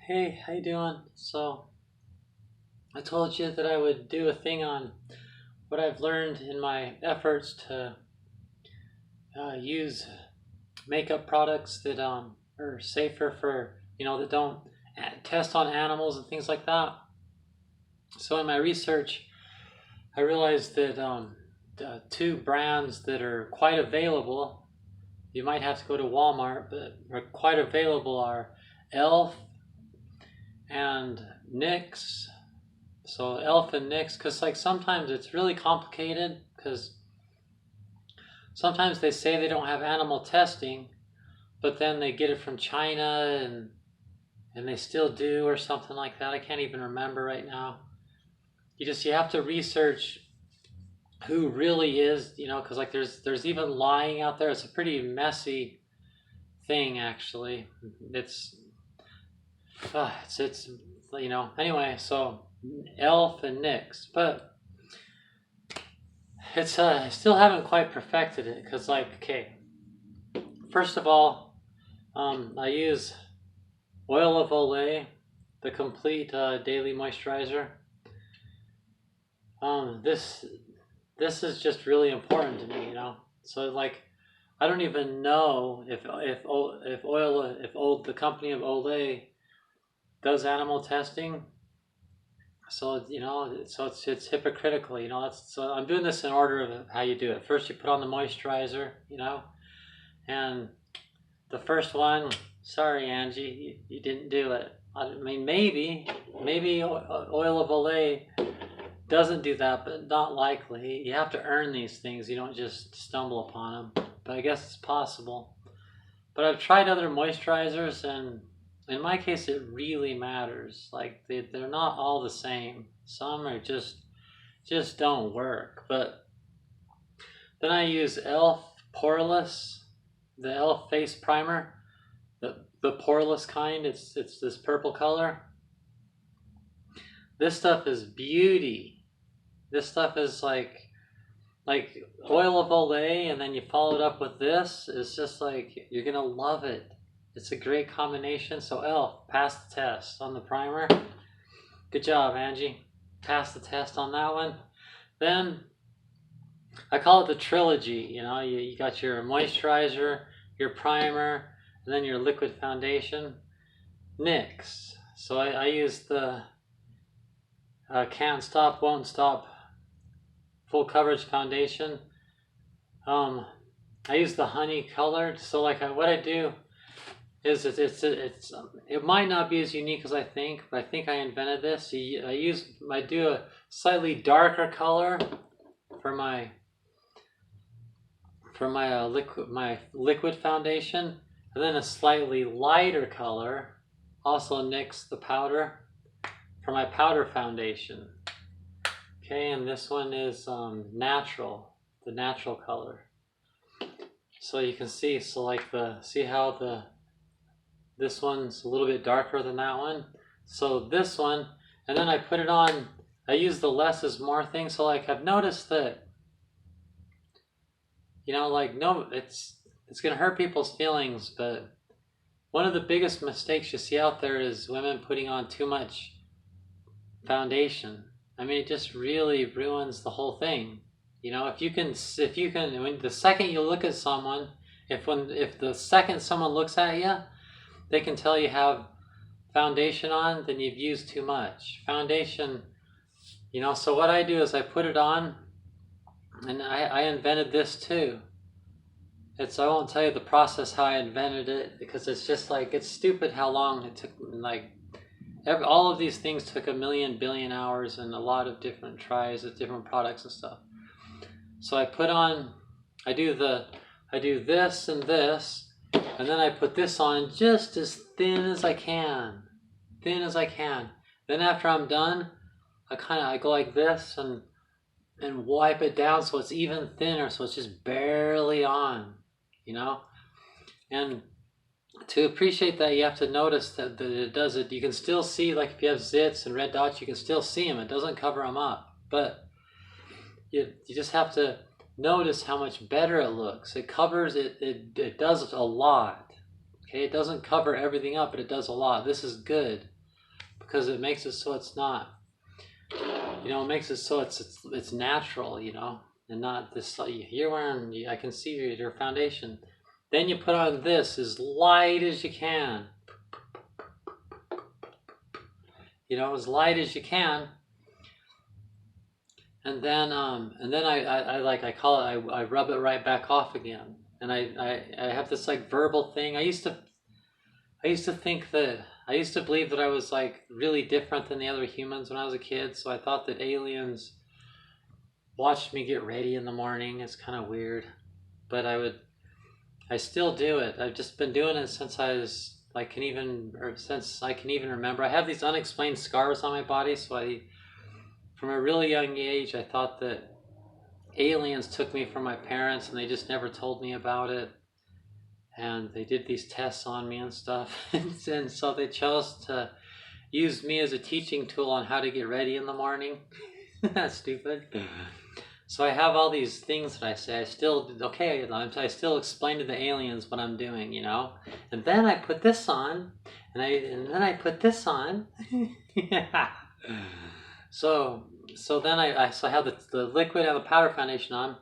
Hey, how you doing? So, I told you that I would do a thing on what I've learned in my efforts to use makeup products that are safer for, that don't test on animals and things like that. So, in my research, I realized that two brands that are quite available, you might have to go to Walmart, but are quite available are Elf and NYX. So Elf and NYX, because like sometimes it's really complicated, because sometimes they say they don't have animal testing, but then they get it from China and they still do or something like that. I can't even remember right now. You have to research who really is, because like there's even lying out there. It's a pretty messy thing actually. It's it's anyway. So Elf and NYX, but it's I still haven't quite perfected it because like okay, first of all, I use oil of Olay, the complete daily moisturizer. This is just really important to me, So like, I don't even know if the company of Olay does animal testing. So it's hypocritical, so I'm doing this in order of how you do it. First, you put on the moisturizer, and the first one. Sorry, Angie, you didn't do it. I mean, maybe oil of Olay doesn't do that, but not likely. You have to earn these things. You don't just stumble upon them. But I guess it's possible. But I've tried other moisturizers, and in my case, it really matters. Like they're not all the same. Some are just don't work. But then I use Elf Poreless, the Elf Face Primer, the poreless kind. It's this purple color. This stuff is beauty. This stuff is like oil of Olay, and then you follow it up with this. It's just like you're gonna love it. It's a great combination. So Elf, pass the test on the primer. Good job, Angie. Pass the test on that one. Then I call it the trilogy. You got your moisturizer, your primer, and then your liquid foundation. NYX. So I use the Can't Stop, Won't Stop full coverage foundation. I use the honey colored. So like what I do is it might not be as unique as I think, but I think I invented this. I do a slightly darker color for my liquid foundation, and then a slightly lighter color, also NYX the powder, for my powder foundation. Okay, and this one is natural, the natural color. So you can see, see how this one's a little bit darker than that one. So this one, and then I put it on, I use the less is more thing. So like I've noticed that, no, it's gonna hurt people's feelings, but one of the biggest mistakes you see out there is women putting on too much foundation. I mean, it just really ruins the whole thing. If you can, the second you look at someone, if the second someone looks at you, they can tell you have foundation on, then you've used too much foundation. So what I do is I put it on, and I invented this too. I won't tell you the process how I invented it, because it's just like, it's stupid how long it took. Like all of these things took 1 billion hours and a lot of different tries with different products and stuff. So I put on, I do this and this, and then I put this on just as thin as I can. Then after I'm done, I go like this and wipe it down so it's even thinner, so it's just barely on, And to appreciate that, you have to notice that it does it. You can still see, like if you have zits and red dots, you can still see them. It doesn't cover them up, but you just have to notice how much better it looks. It covers it. It does a lot. Okay, it doesn't cover everything up, but it does a lot. This is good. because it makes it so it's not, it makes it so it's natural, and not this, you're wearing, I can see your foundation. Then you put on this as light as you can, as light as you can. And then I call it, I rub it right back off again. And I have this like verbal thing. I used to believe that I was like really different than the other humans when I was a kid. So I thought that aliens watched me get ready in the morning. It's kind of weird, but I still do it. I've just been doing it since since I can even remember. I have these unexplained scars on my body. So from a really young age, I thought that aliens took me from my parents and they just never told me about it. And they did these tests on me and stuff. And so they chose to use me as a teaching tool on how to get ready in the morning. That's stupid. So I have all these things that I say. I still explain to the aliens what I'm doing, And then I put this on, and then I put this on. Yeah. So then I have the liquid and the powder foundation on.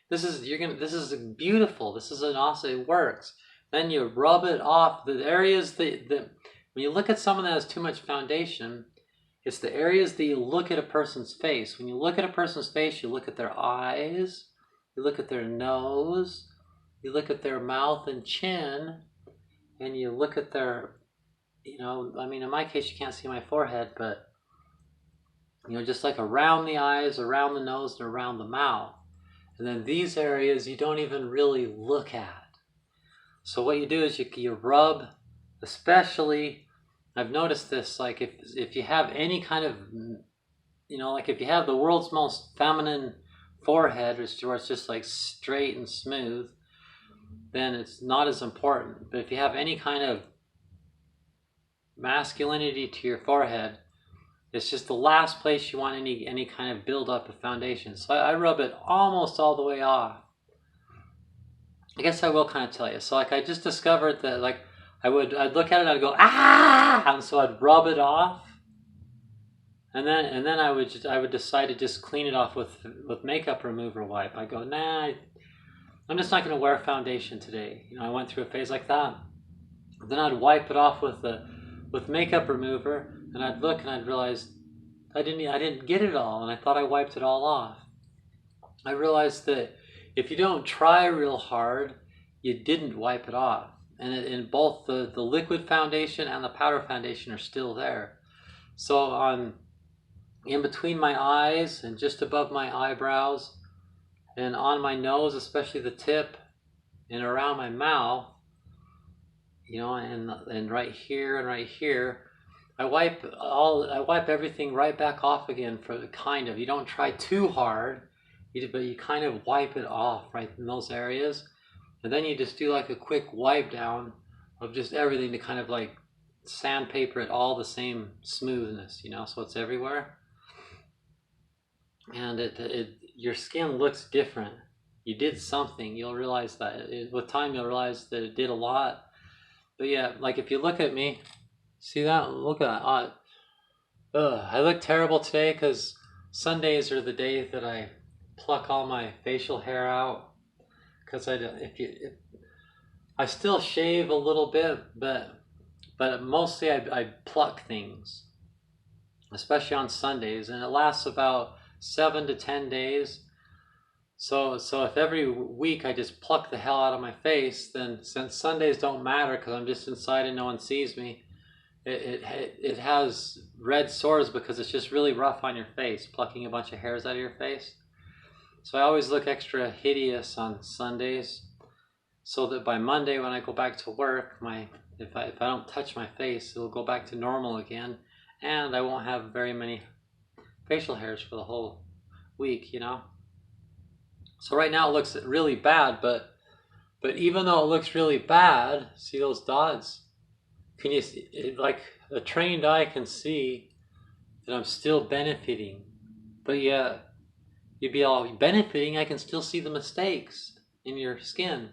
This is beautiful. This is awesome. It works. Then you rub it off the areas that when you look at someone that has too much foundation, it's the areas that you look at a person's face. When you look at a person's face, you look at their eyes, you look at their nose, you look at their mouth and chin, and you look at their, in my case, you can't see my forehead, but just like around the eyes, around the nose, and around the mouth. And then these areas you don't even really look at. So what you do is you rub, especially, I've noticed this, like if you have any kind of, like if you have the world's most feminine forehead, where it's just like straight and smooth, then it's not as important. But if you have any kind of masculinity to your forehead, it's just the last place you want any kind of build up of foundation. So I rub it almost all the way off. I guess I will kind of tell you. So like I just discovered that like I'd look at it and I'd go and so I'd rub it off, and then I would decide to just clean it off with makeup remover wipe. I go, nah, I'm just not going to wear foundation today. I went through a phase like that. Then I'd wipe it off with makeup remover. And I'd look and I'd realize I didn't get it all, and I thought I wiped it all off. I realized that if you don't try real hard, you didn't wipe it off. And both the liquid foundation and the powder foundation are still there. So in between my eyes and just above my eyebrows and on my nose, especially the tip, and around my mouth, and right here and right here, I wipe everything right back off again you don't try too hard, but you kind of wipe it off right in those areas. And then you just do like a quick wipe down of just everything to kind of like sandpaper it all the same smoothness, so it's everywhere. And your skin looks different. You did something, you'll realize that. With time you'll realize that it did a lot. But yeah, like if you look at me, see that? Look at that. I look terrible today because Sundays are the day that I pluck all my facial hair out. Because I still shave a little bit, but mostly I pluck things, especially on Sundays, and it lasts about 7 to 10 days. So if every week I just pluck the hell out of my face, then since Sundays don't matter because I'm just inside and no one sees me, it has red sores because it's just really rough on your face, plucking a bunch of hairs out of your face. So I always look extra hideous on Sundays, so that by Monday when I go back to work, if I don't touch my face, it'll go back to normal again, and I won't have very many facial hairs for the whole week, So right now it looks really bad, but even though it looks really bad, see those dots? Can you see, like a trained eye can see that I'm still benefiting, but yeah, you'd be all benefiting, I can still see the mistakes in your skin.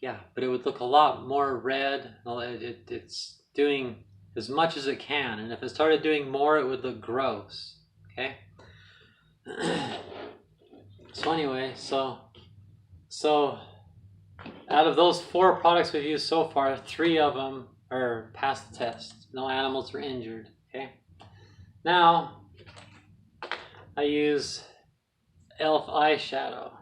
Yeah, but it would look a lot more red. It's doing as much as it can. And if it started doing more, it would look gross. Okay. So anyway, so out of those 4 products we've used so far, 3 of them are past the test. No animals were injured. Okay. Now I use e.l.f. eyeshadow.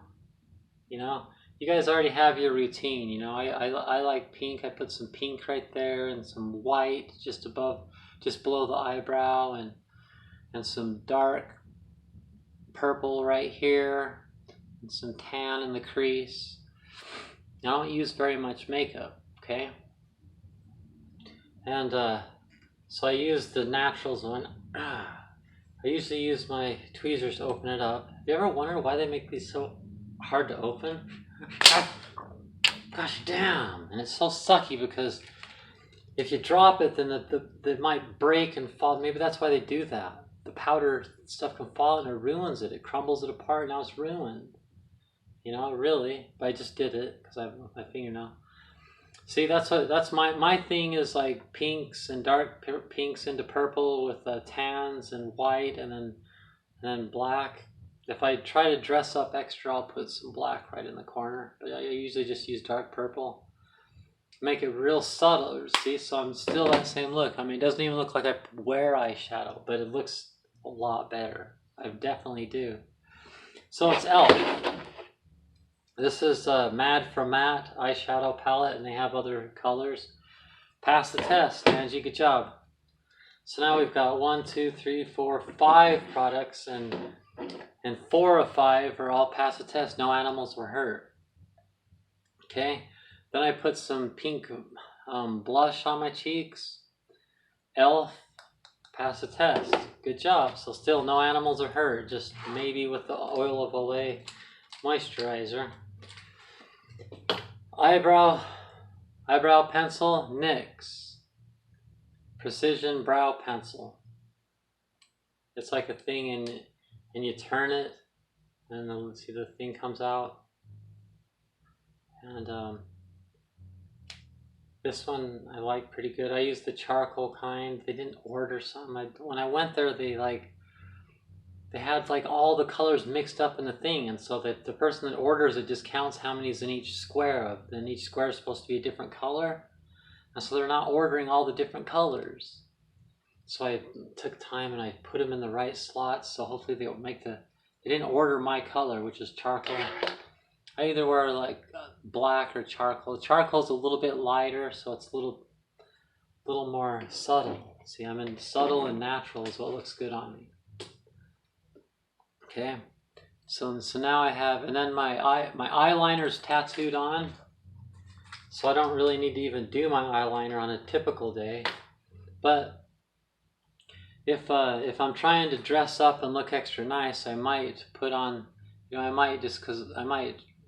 You know, you guys already have your routine. You know, I like pink. I put some pink right there and some white just below the eyebrow, and some dark purple right here, and some tan in the crease. I don't use very much makeup, okay? And so I use the Naturals one. I usually use my tweezers to open it up. Have you ever wondered why they make these so hard to open? Gosh damn. And it's so sucky because if you drop it, then it might break and fall. Maybe that's why they do that. The powder stuff can fall and it ruins it. It crumbles it apart. Now it's ruined. You know, really. But I just did it because I have my fingernail. See, that's my thing is like pinks and dark pinks into purple with tans and white and then black. If I try to dress up extra, I'll put some black right in the corner. But I usually just use dark purple. Make it real subtle, see? So I'm still that same look. I mean, it doesn't even look like I wear eyeshadow, but it looks a lot better. I definitely do. So it's e.l.f. This is Mad for Matte eyeshadow palette, and they have other colors. Pass the test, Angie. Good job. So now we've got 1, 2, 3, 4, 5 products, and 4 of 5 are all pass the test. No animals were hurt. Okay. Then I put some pink blush on my cheeks. e.l.f. Pass the test. Good job. So still no animals are hurt. Just maybe with the Oil of Olay moisturizer. Eyebrow pencil, NYX Precision Brow Pencil. It's like a thing and you turn it and then let's see, the thing comes out. And this one I like pretty good. I use the charcoal kind. They didn't order some. When I went there, they had like all the colors mixed up in the thing, and so that the person that orders it just counts how many's in each square. Then each square is supposed to be a different color, and so they're not ordering all the different colors. So I took time and I put them in the right slots. So hopefully they'll make they didn't order my color, which is charcoal. I either wear like black or charcoal. Charcoal's a little bit lighter, so it's a little more subtle. See, I'm in subtle and natural is what looks good on me. Okay, so now I have, and then my eyeliner's tattooed on, so I don't really need to even do my eyeliner on a typical day. But if I'm trying to dress up and look extra nice, I might put on, you know, I might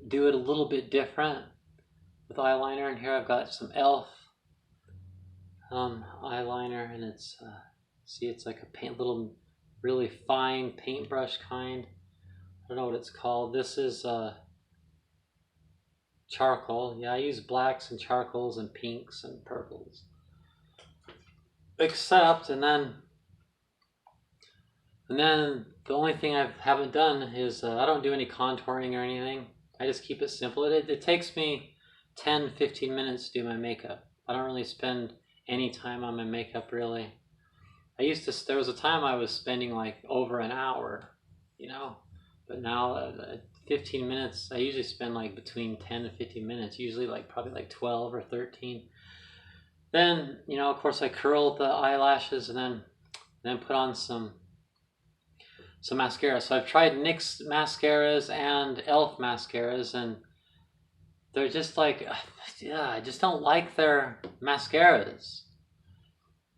do it a little bit different with eyeliner. And here I've got some e.l.f. Eyeliner, and it's see, it's like a little really fine paintbrush kind. I don't know what it's called. This is charcoal. Yeah, I use blacks and charcoals and pinks and purples. Except, and then the only thing I haven't done is I don't do any contouring or anything. I just keep it simple. It takes me 10-15 minutes to do my makeup. I don't really spend any time on my makeup really. There was a time I was spending like over an hour, you know, but now 15 minutes, I usually spend like between 10 and 15 minutes, usually like probably like 12 or 13. Then, you know, of course I curl the eyelashes and then put on some mascara. So I've tried NYX mascaras and e.l.f. mascaras, and they're just like, yeah, I just don't like their mascaras.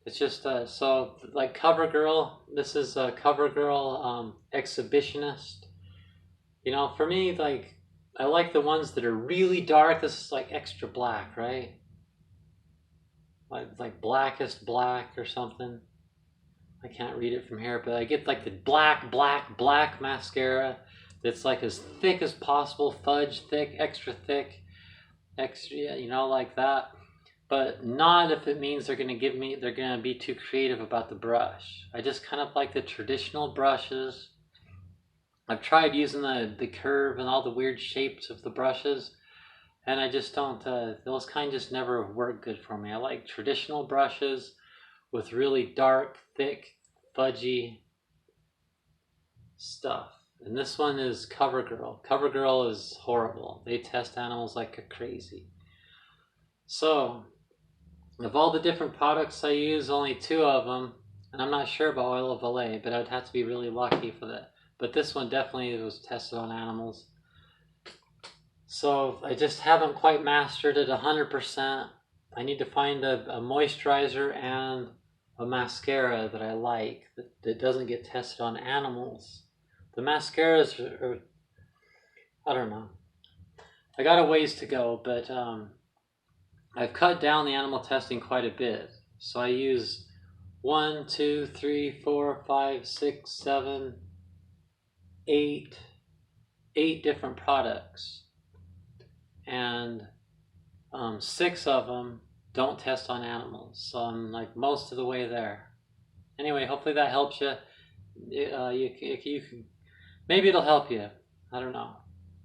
It's just so like CoverGirl. This is a CoverGirl Exhibitionist. You know, for me, like I like the ones that are really dark. This is like extra black, right? Like blackest black or something. I can't read it from here, but I get like the black mascara that's like as thick as possible, fudge thick, extra, you know, like that. but not if it means they're going to be too creative about the brush. I just kind of like the traditional brushes. I've tried using the curve and all the weird shapes of the brushes, and I just don't, those kind just never work good for me. I like traditional brushes with really dark, thick, fudgy stuff. And this one is CoverGirl. CoverGirl is horrible. They test animals like crazy. So, of all the different products I use, only 2 of them, and I'm not sure about Oil of Olay, but I would have to be really lucky for that. But this one definitely was tested on animals. So I just haven't quite mastered it 100%. I need to find a moisturizer and a mascara that I like that doesn't get tested on animals. The mascaras are, I don't know. I got a ways to go, but I've cut down the animal testing quite a bit. So I use 1, 2, 3, 4, 5, 6, 7, 8 different products, and 6 of them don't test on animals. So I'm like most of the way there. Anyway, hopefully that helps you. You can, maybe it'll help you. I don't know.